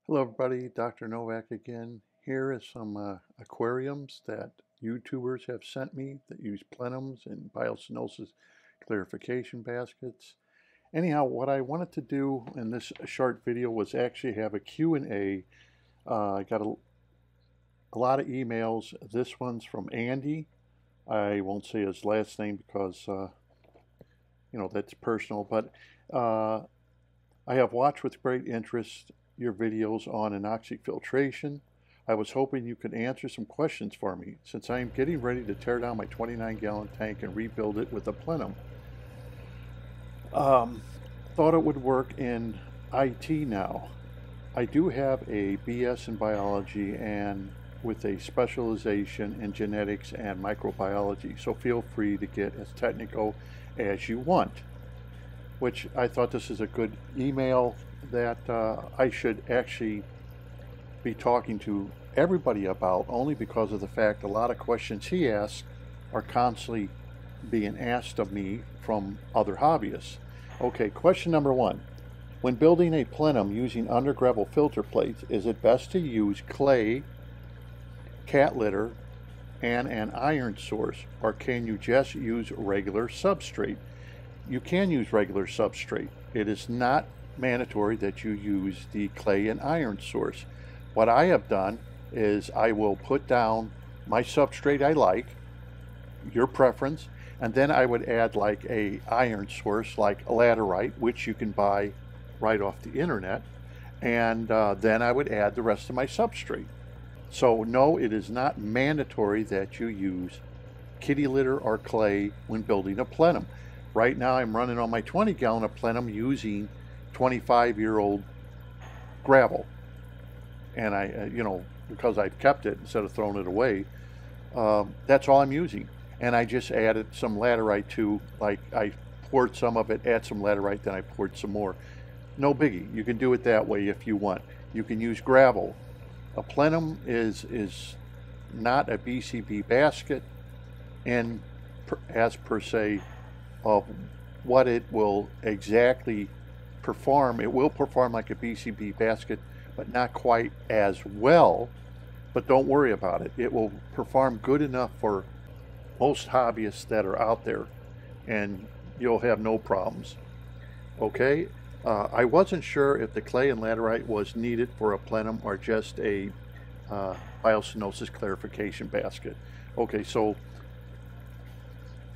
Hello everybody, Dr. Novak again. Here is some aquariums that YouTubers have sent me that use plenums and biocenosis clarification baskets. Anyhow, what I wanted to do in this short video was actually have a Q&A. I got a lot of emails. This one's from Andy. I won't say his last name because, that's personal, but I have watched with great interest your videos on anoxic filtration. I was hoping you could answer some questions for me since I am getting ready to tear down my 29-gallon tank and rebuild it with a plenum. Thought it would work in IT now. I do have a BS in biology and with a specialization in genetics and microbiology, so feel free to get as technical as you want. Which I thought this is a good email that I should actually be talking to everybody about, only because of the fact a lot of questions he asks are constantly being asked of me from other hobbyists. Okay, question number one. When building a plenum using under gravel filter plates, is it best to use clay, cat litter, and an iron source, or can you just use regular substrate? You can use regular substrate. It is not mandatory that you use the clay and iron source. What I have done is I will put down my substrate I like, your preference, and then I would add like a iron source like laterite, which you can buy right off the internet, and then I would add the rest of my substrate. So no, it is not mandatory that you use kitty litter or clay when building a plenum. Right now I'm running on my 20-gallon of plenum using 25-year-old gravel, and I because I've kept it instead of throwing it away, that's all I'm using. And I just added some laterite too, like I poured some of it, add some laterite, then I poured some more. No biggie. You can do it that way if you want. You can use gravel. A plenum is not a BCB basket and as per se of what it will exactly perform. It will perform like a BCB basket, but not quite as well. But don't worry about it. It will perform good enough for most hobbyists that are out there, and you'll have no problems. Okay, I wasn't sure if the clay and laterite was needed for a plenum or just a biocenosis clarification basket. Okay, so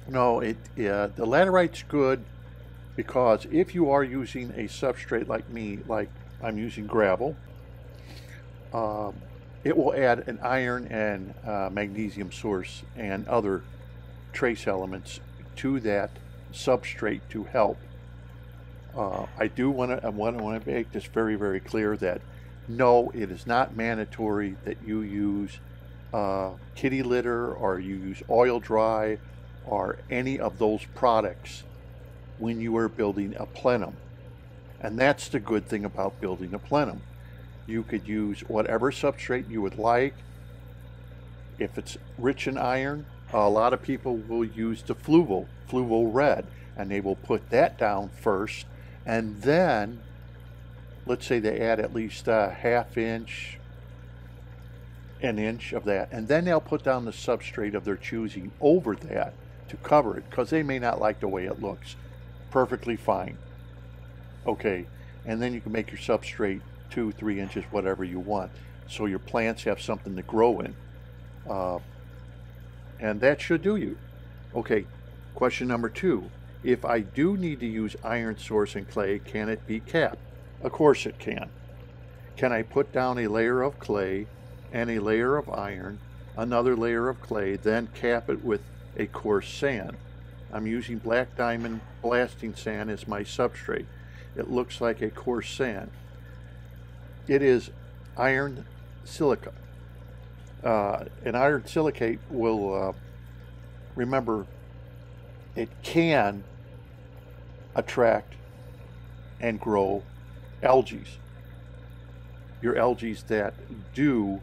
no, the laterite's good because if you are using a substrate like me, like I'm using gravel, it will add an iron and magnesium source and other trace elements to that substrate to help. I do want to make this very, very clear that no, it is not mandatory that you use kitty litter or you use oil dry or any of those products when you are building a plenum. And that's the good thing about building a plenum. You could use whatever substrate you would like. If it's rich in iron, a lot of people will use the fluval red, and they will put that down first, and then let's say they add at least a half inch, an inch of that, and then they'll put down the substrate of their choosing over that to cover it, because they may not like the way it looks. Perfectly fine. Okay, and then you can make your substrate 2-3 inches, whatever you want, so your plants have something to grow in, and that should do you. Okay, question number 2. If I do need to use iron source and clay, can it be capped? Of course it can. Can I put down a layer of clay and a layer of iron, another layer of clay, then cap it with a coarse sand? I'm using black diamond blasting sand as my substrate. It looks like a coarse sand. It is iron silica. An iron silicate will, remember, it can attract and grow algae. Your algae that do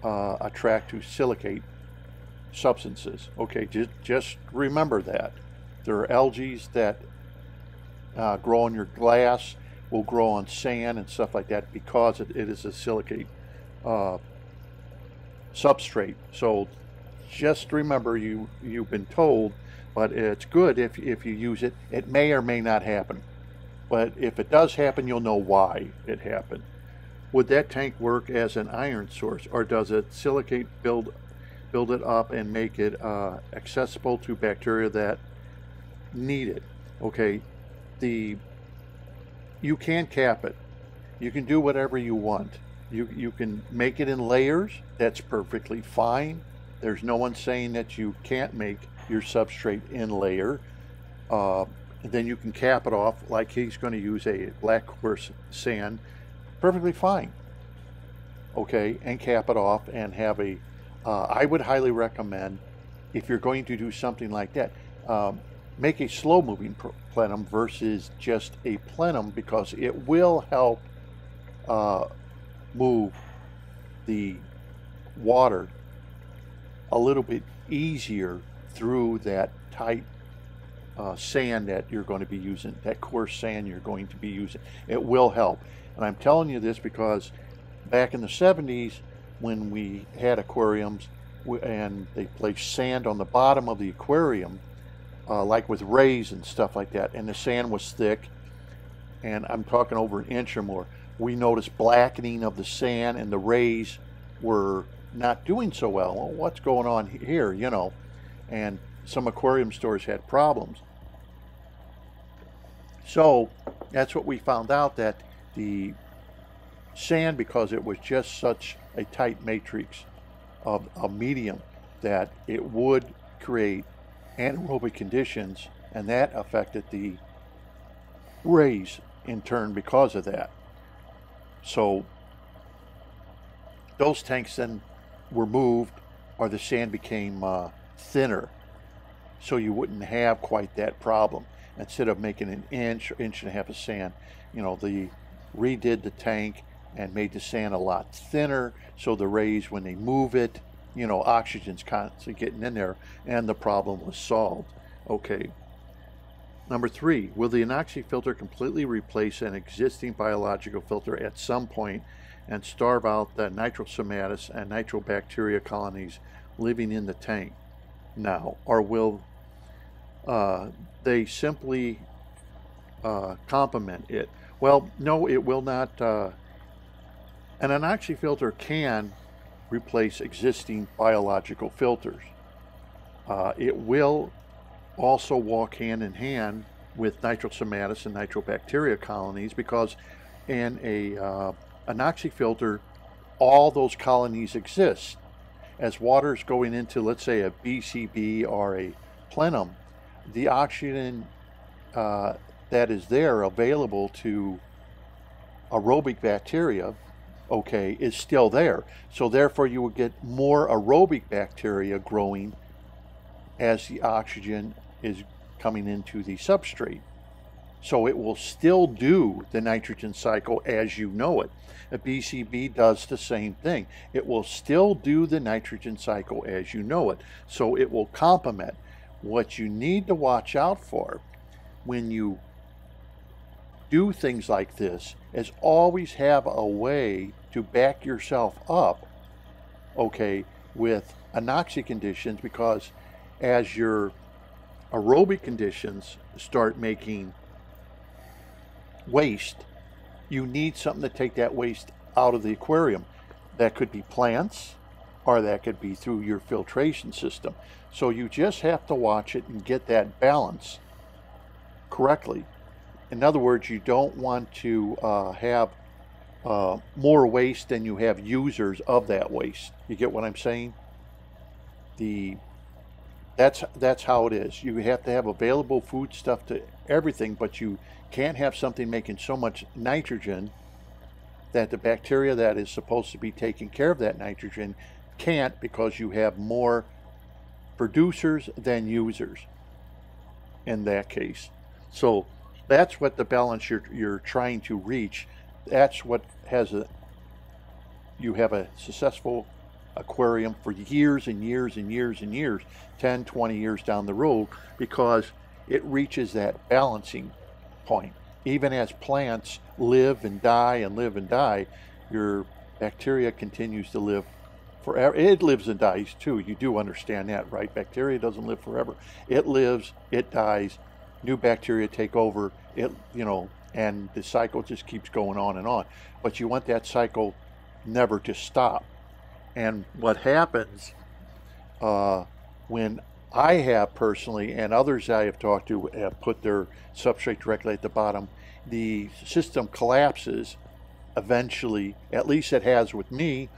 attract to silicate substances. Okay, just remember that. There are algae that grow in your glass, will grow on sand and stuff like that because it is a silicate substrate. So just remember, you've been told, but it's good if you use it. It may or may not happen, but if it does happen, you'll know why it happened. Would that tank work as an iron source, or does it silicate build it up and make it accessible to bacteria that need it? Okay, you can cap it. You can do whatever you want. You can make it in layers. That's perfectly fine. There's no one saying that you can't make your substrate in layer. Then you can cap it off like he's going to use a black coarse sand. Perfectly fine. Okay, and cap it off and have a I would highly recommend, if you're going to do something like that, make a slow moving plenum versus just a plenum, because it will help move the water a little bit easier through that tight sand that you're going to be using, that coarse sand you're going to be using. It will help. And I'm telling you this because back in the 70s, when we had aquariums and they placed sand on the bottom of the aquarium, like with rays and stuff like that, and the sand was thick, and I'm talking over an inch or more, we noticed blackening of the sand, and the rays were not doing so well. Well, what's going on here, you know? And some aquarium stores had problems. So that's what we found out, that the sand, because it was just such a tight matrix of a medium, that it would create anaerobic conditions, and that affected the rays in turn because of that. So those tanks then were moved, or the sand became thinner, so you wouldn't have quite that problem. Instead of making an inch or inch and a half of sand, you know, they redid the tank and made the sand a lot thinner, so the rays, when they move it, you know, oxygen's constantly getting in there, and the problem was solved. Okay. Number 3, will the Anoxic filter completely replace an existing biological filter at some point and starve out the Somatis and Nitrobacteria colonies living in the tank now? Or will they simply complement it? Well, no, it will not. An Anoxic filter can replace existing biological filters. It will also walk hand in hand with Somatis and Nitrobacteria colonies, because in a Anoxic filter, all those colonies exist. As water is going into, let's say, a BCB or a plenum, the oxygen that is there available to aerobic bacteria, okay, is still there. So therefore you will get more aerobic bacteria growing as the oxygen is coming into the substrate. So it will still do the nitrogen cycle as you know it. A BCB does the same thing. It will still do the nitrogen cycle as you know it. So it will complement. What you need to watch out for when you do things like this is always have a way to back yourself up, okay, with anoxic conditions, because as your aerobic conditions start making waste, you need something to take that waste out of the aquarium. That could be plants, or that could be through your filtration system. So you just have to watch it and get that balance correctly. In other words, you don't want to have more waste than you have users of that waste. You get what I'm saying? That's how it is. You have to have available food stuff to everything, but you can't have something making so much nitrogen that the bacteria that is supposed to be taking care of that nitrogen can't, because you have more producers than users in that case. So that's what the balance you're trying to reach. That's what you have a successful aquarium for years and years and years and years, 10, 20 years down the road, because it reaches that balancing point. even as plants live and die, your bacteria continues to live forever. It lives and dies too. You do understand that, right? Bacteria doesn't live forever. It lives, it dies, new bacteria take over, and the cycle just keeps going on and on. But you want that cycle never to stop. And what happens when I have personally, and others I have talked to have put their substrate directly at the bottom, the system collapses eventually. At least it has with me,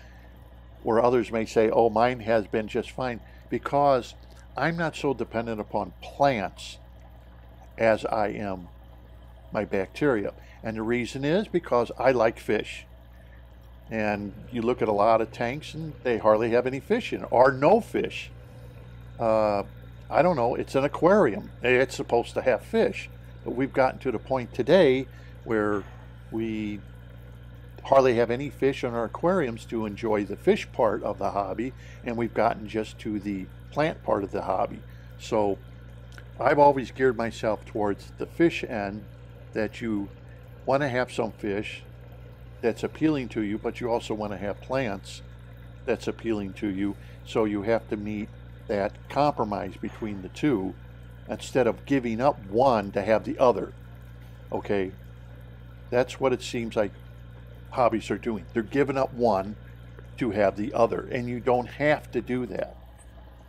where others may say, oh, mine has been just fine, because I'm not so dependent upon plants as I am my bacteria. And the reason is because I like fish. And you look at a lot of tanks and they hardly have any fish in it, or no fish. I don't know, it's an aquarium. It's supposed to have fish. But we've gotten to the point today where we hardly have any fish in our aquariums to enjoy the fish part of the hobby, and we've gotten just to the plant part of the hobby. So I've always geared myself towards the fish end, that you want to have some fish that's appealing to you, but you also want to have plants that's appealing to you. So you have to meet that compromise between the two instead of giving up one to have the other. Okay, that's what it seems like hobbies are doing. They're giving up one to have the other, and you don't have to do that.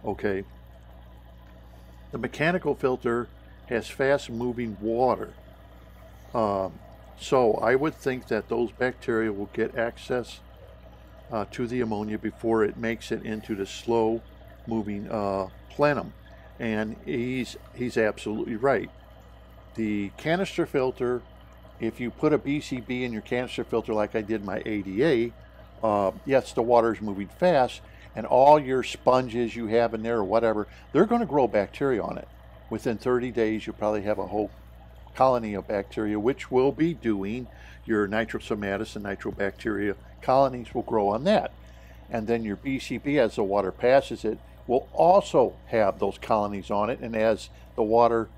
Okay, the mechanical filter has fast moving water, so I would think that those bacteria will get access to the ammonia before it makes it into the slow moving plenum. And he's absolutely right. The canister filter, if you put a BCB in your canister filter like I did my ADA, yes, the water is moving fast, and all your sponges you have in there or whatever, they're going to grow bacteria on it. Within 30 days, you'll probably have a whole colony of bacteria, which will be doing your Somatis and Nitrobacteria colonies will grow on that. And then your BCB, as the water passes it, will also have those colonies on it. And as the water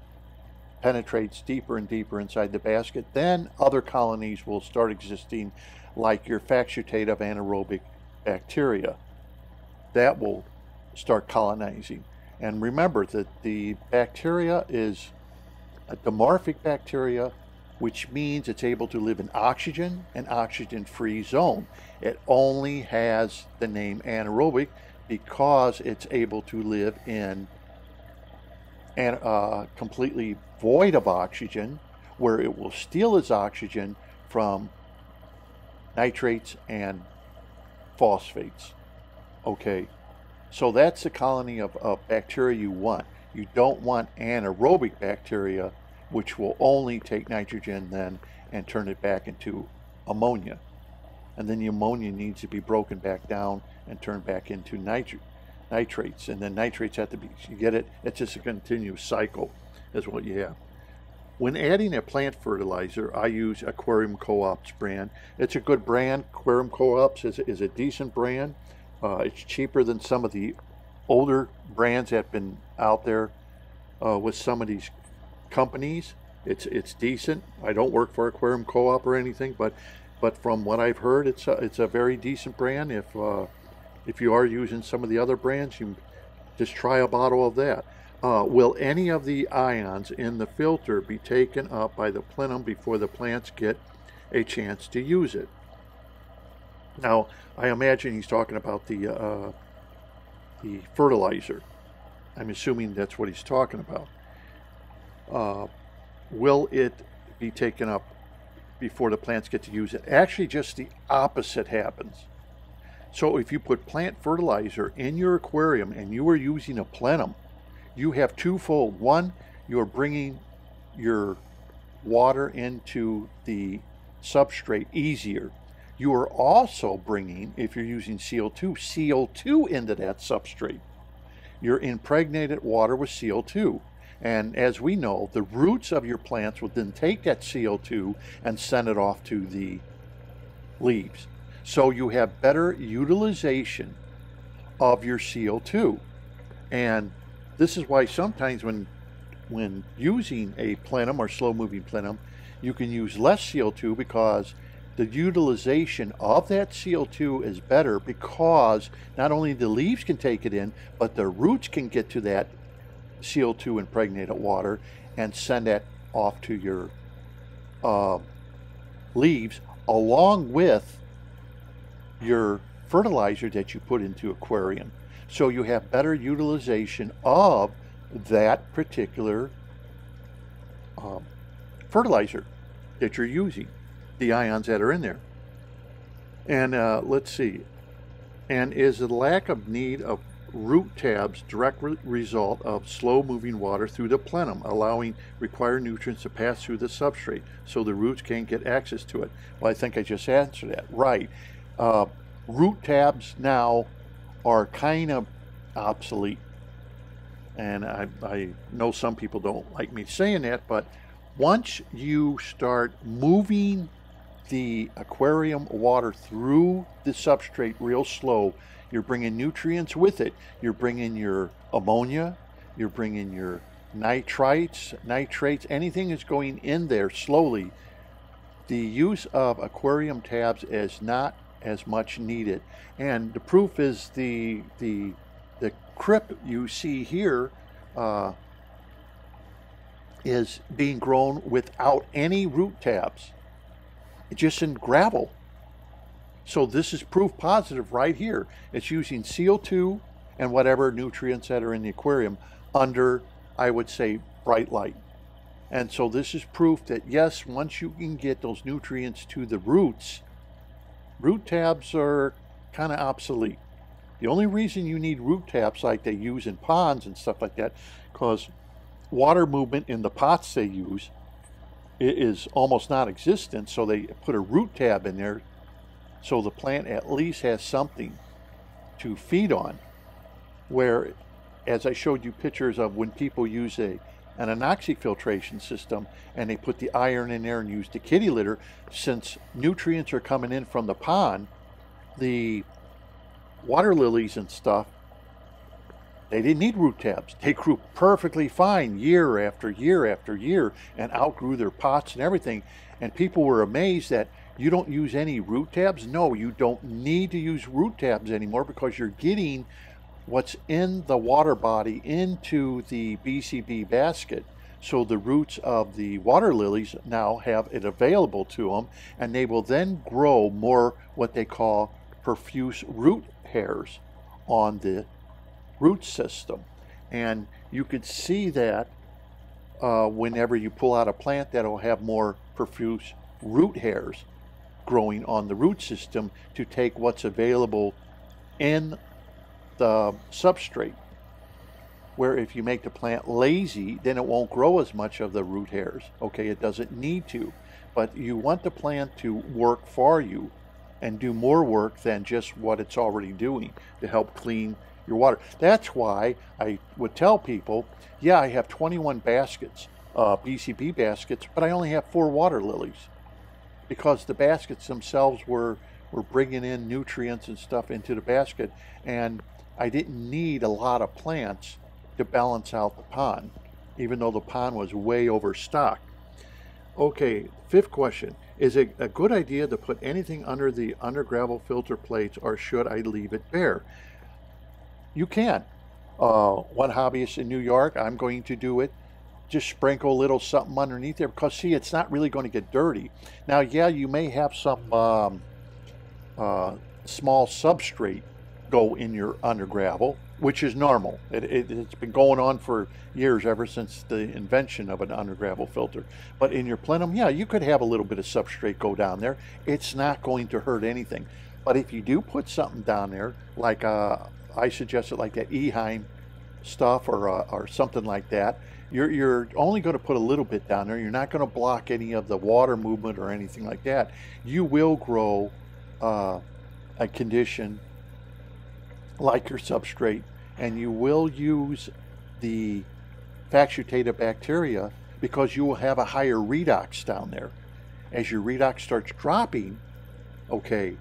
penetrates deeper and deeper inside the basket, then other colonies will start existing, like your facultative anaerobic bacteria. That will start colonizing. And remember that the bacteria is a dimorphic bacteria, which means it's able to live in oxygen and oxygen-free zone. It only has the name anaerobic because it's able to live in completely void of oxygen, where it will steal its oxygen from nitrates and phosphates. Okay, so that's the colony of bacteria you want. You don't want anaerobic bacteria, which will only take nitrogen then and turn it back into ammonia. And then the ammonia needs to be broken back down and turned back into nitrates. And then nitrates have to be, you get it? It's just a continuous cycle is what you have. When adding a plant fertilizer, I use Aquarium Co-op's brand. It's a good brand. Aquarium Co-op's is a decent brand. It's cheaper than some of the older brands that have been out there with some of these companies. It's decent. I don't work for Aquarium Co-op or anything, but from what I've heard, it's a very decent brand. If you are using some of the other brands, you just try a bottle of that. Will any of the ions in the filter be taken up by the plenum before the plants get a chance to use it? Now, I imagine he's talking about the fertilizer. I'm assuming that's what he's talking about. Will it be taken up before the plants get to use it? Actually, just the opposite happens. So if you put plant fertilizer in your aquarium and you are using a plenum, you have twofold. One, you are bringing your water into the substrate easier. You are also bringing, if you're using CO2 into that substrate. You're impregnated water with CO2. And as we know, the roots of your plants will then take that CO2 and send it off to the leaves. So you have better utilization of your CO2. And this is why sometimes when using a plenum or slow-moving plenum, You can use less CO2 because the utilization of that CO2 is better, because not only the leaves can take it in, but the roots can get to that CO2 impregnated water and send that off to your leaves, along with your fertilizer that you put into aquarium. So you have better utilization of that particular fertilizer that you're using, the ions that are in there. And let's see, and is the lack of need of root tabs direct result of slow moving water through the plenum, allowing required nutrients to pass through the substrate so the roots can't get access to it? Well, I think I just answered that. Right. Root tabs now are kind of obsolete, and I know some people don't like me saying that, but once you start moving the aquarium water through the substrate real slow, you're bringing nutrients with it. You're bringing your ammonia, you're bringing your nitrites, nitrates, anything is going in there slowly. The use of aquarium tabs is not as much needed, and the proof is the crip you see here is being grown without any root tabs, just in gravel. So this is proof positive right here. It's using CO2 and whatever nutrients that are in the aquarium under, I would say, bright light. And so this is proof that yes, once you can get those nutrients to the roots, root tabs are kind of obsolete. The only reason you need root tabs like they use in ponds and stuff like that, because water movement in the pots they use is almost non-existent, so they put a root tab in there so the plant at least has something to feed on. Where, as I showed you pictures of when people use an Anoxic filtration system and they put the iron in there and use the kitty litter, since nutrients are coming in from the pond, the water lilies and stuff, they didn't need root tabs. They grew perfectly fine year after year after year and outgrew their pots and everything. And people were amazed that you don't use any root tabs. No, you don't need to use root tabs anymore, because you're getting what's in the water body into the BCB basket. So the roots of the water lilies now have it available to them, and they will then grow more what they call profuse root hairs on the root system. And you could see that whenever you pull out a plant that'll have more profuse root hairs growing on the root system to take what's available in the substrate. Where if you make the plant lazy, then it won't grow as much of the root hairs. Okay, it doesn't need to, but you want the plant to work for you and do more work than just what it's already doing to help clean your water. That's why I would tell people, yeah, I have 21 baskets, BCB baskets, but I only have 4 water lilies, because the baskets themselves were bringing in nutrients and stuff into the basket, and I didn't need a lot of plants to balance out the pond, even though the pond was way overstocked. Okay, 5th question. Is it a good idea to put anything under the gravel filter plates, or should I leave it bare? You can. One hobbyist in New York, I'm going to do it. Just sprinkle a little something underneath there, because see, it's not really going to get dirty. Now, yeah, you may have some small substrate go in your under gravel, which is normal. It's been going on for years, ever since the invention of an under gravel filter. But in your plenum, yeah, you could have a little bit of substrate go down there. It's not going to hurt anything. But if you do put something down there, like I suggested, like that Eheim stuff or something like that, you're only going to put a little bit down there. You're not going to block any of the water movement or anything like that. You will grow a condition like your substrate, and you will use the facultative bacteria, because you will have a higher redox down there. As your redox starts dropping, okay,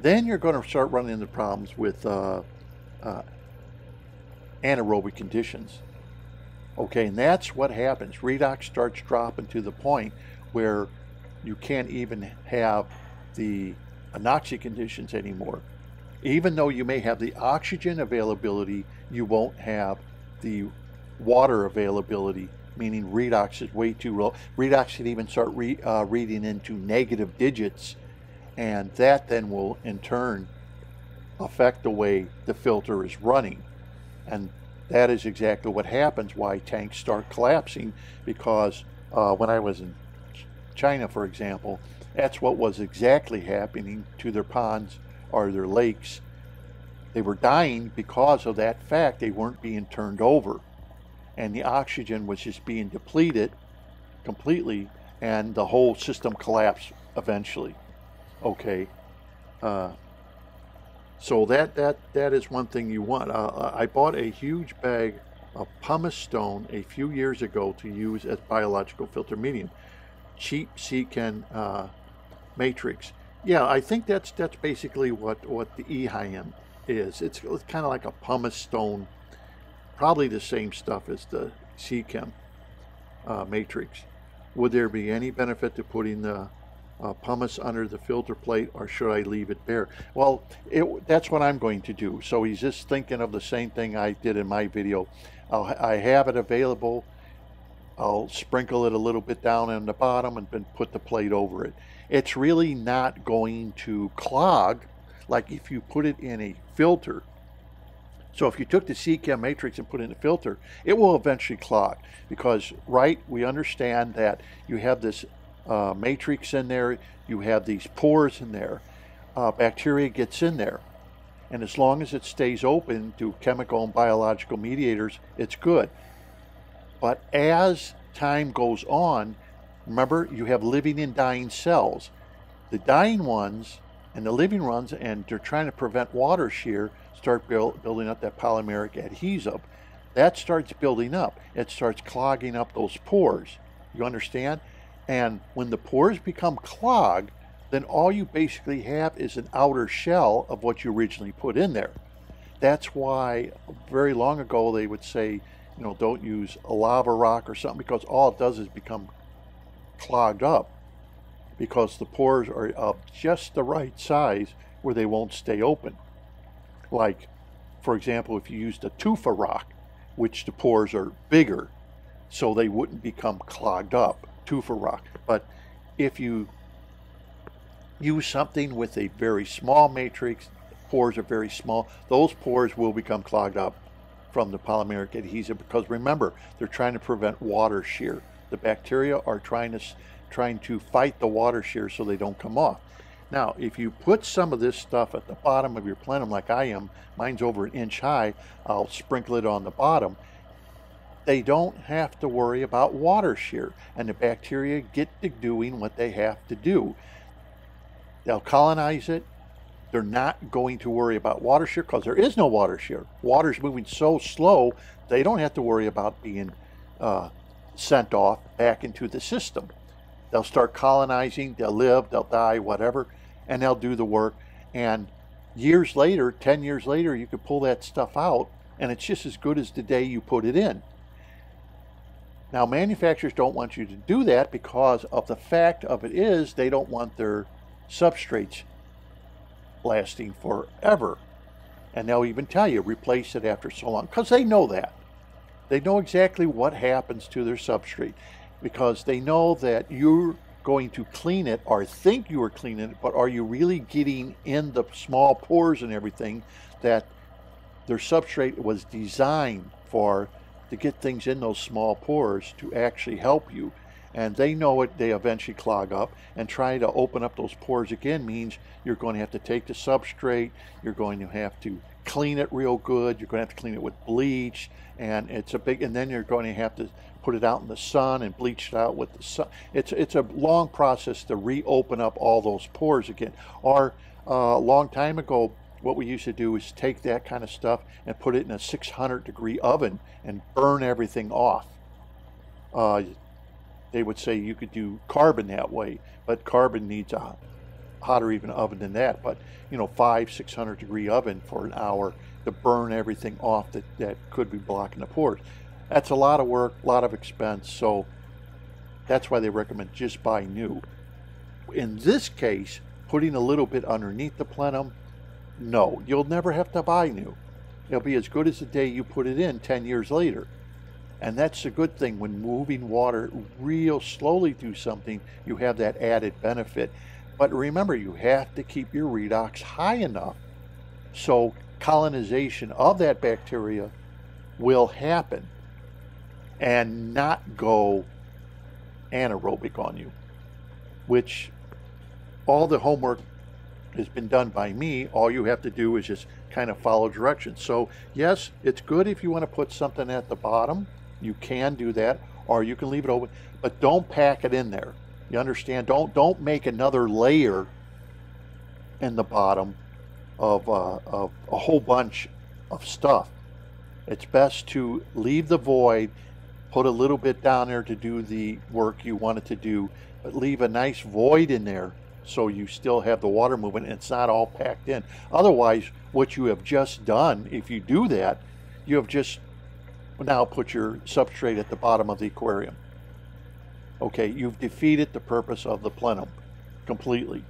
then you're going to start running into problems with anaerobic conditions. Okay, and that's what happens. Redox starts dropping to the point where you can't even have the anoxic conditions anymore. Even though you may have the oxygen availability, you won't have the water availability, meaning redox is way too low. Redox can even start reading into negative digits, and that then will in turn affect the way the filter is running. And that is exactly what happens, why tanks start collapsing, because when I was in China, for example, that's what was exactly happening to their ponds or their lakes. They were dying because of that fact. They weren't being turned over, and the oxygen was just being depleted completely, and the whole system collapsed eventually. Okay, so that is one thing you want. I bought a huge bag of pumice stone a few years ago to use as biological filter medium. Cheap Secan matrix. Yeah, I think that's basically what the EHIM is. It's kind of like a pumice stone, probably the same stuff as the Seachem matrix. Would there be any benefit to putting the pumice under the filter plate, or should I leave it bare? Well, that's what I'm going to do. So he's just thinking of the same thing I did in my video. I have it available. I'll sprinkle it a little bit down on the bottom and then put the plate over it. It's really not going to clog like if you put it in a filter. So if you took the Seachem matrix and put it in a filter, it will eventually clog, because, right, we understand that you have this matrix in there, you have these pores in there, bacteria gets in there, and as long as it stays open to chemical and biological mediators, it's good. But as time goes on, remember, you have living and dying cells. The dying ones and the living ones, and they're trying to prevent water shear, start building up that polymeric adhesive. That starts building up. It starts clogging up those pores. You understand? And when the pores become clogged, then all you basically have is an outer shell of what you originally put in there. That's why very long ago they would say, you know, don't use a lava rock or something, because all it does is become clogged up, because the pores are of just the right size where they won't stay open. Like, for example, if you used a tufa rock, which the pores are bigger, so they wouldn't become clogged up, tufa rock. But if you use something with a very small matrix, pores are very small, those pores will become clogged up from the polymeric adhesive, because remember, they're trying to prevent water shear. The bacteria are trying to fight the water shear so they don't come off. Now, if you put some of this stuff at the bottom of your plenum like I am, mine's over an inch high, I'll sprinkle it on the bottom, they don't have to worry about water shear, and the bacteria get to doing what they have to do. They'll colonize it. They're not going to worry about water shear, because there is no water shear. Water's moving so slow, they don't have to worry about being sent off back into the system. They'll start colonizing, they'll live, they'll die, whatever, and they'll do the work. And years later, 10 years later, you could pull that stuff out, and it's just as good as the day you put it in. Now, manufacturers don't want you to do that, because of the fact of it is they don't want their substrates lasting forever. And they'll even tell you, replace it after so long, because they know that. They know exactly what happens to their substrate, because they know that you're going to clean it, or think you are cleaning it, but are you really getting in the small pores and everything that their substrate was designed for, to get things in those small pores to actually help you. And they know it, they eventually clog up, and trying to open up those pores again means you're going to have to take the substrate, you're going to have to clean it real good, you're going to have to clean it with bleach, and it's a big, and then you're going to have to put it out in the sun and bleach it out with the sun. It's a long process to reopen up all those pores again. Or a long time ago, what we used to do is take that kind of stuff and put it in a 600-degree oven and burn everything off. They would say you could do carbon that way, but carbon needs a hotter even oven than that. But, you know, 500-600-degree oven for an hour to burn everything off that could be blocking the pores. That's a lot of work, a lot of expense. So That's why they recommend just buy new. In this case, putting a little bit underneath the plenum, no, you'll never have to buy new. It'll be as good as the day you put it in 10 years later. And that's a good thing. When moving water real slowly through something, you have that added benefit. But remember, you have to keep your redox high enough so colonization of that bacteria will happen and not go anaerobic on you, which all the homework has been done by me. All you have to do is just kind of follow directions. So yes, it's good if you want to put something at the bottom. You can do that, or you can leave it open, but don't pack it in there. You understand? Don't make another layer in the bottom of a whole bunch of stuff. It's best to leave the void, put a little bit down there to do the work you want it to do, but leave a nice void in there so you still have the water movement and it's not all packed in. Otherwise, what you have just done, if you do that, you have just now put your substrate at the bottom of the aquarium. Okay, you've defeated the purpose of the plenum completely,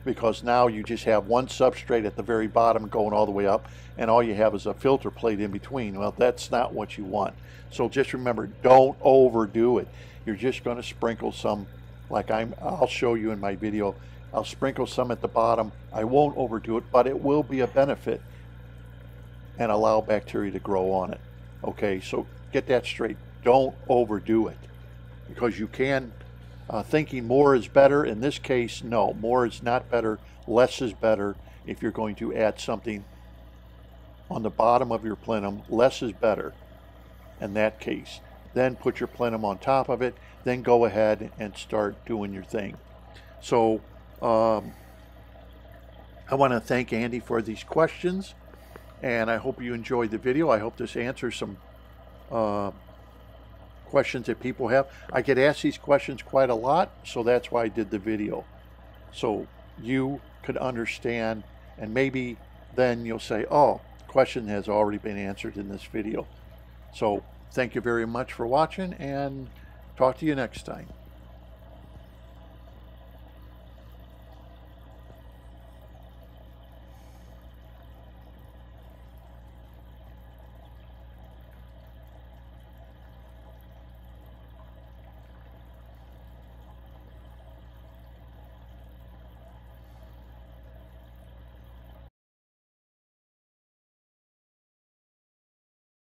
because now you just have one substrate at the very bottom going all the way up, and all you have is a filter plate in between. Well, that's not what you want. So just remember, don't overdo it. You're just going to sprinkle some, like I'll show you in my video. I'll sprinkle some at the bottom. I won't overdo it, but it will be a benefit and allow bacteria to grow on it. Okay, so get that straight. Don't overdo it, because you can, thinking more is better. In this case, no, more is not better. Less is better. If you're going to add something on the bottom of your plenum, less is better in that case. Then put your plenum on top of it. Then go ahead and start doing your thing. So I want to thank Andy for these questions, and I hope you enjoyed the video. I hope this answers some questions that people have. I get asked these questions quite a lot, so that's why I did the video. So you could understand, and maybe then you'll say, oh, the question has already been answered in this video. So thank you very much for watching, and talk to you next time.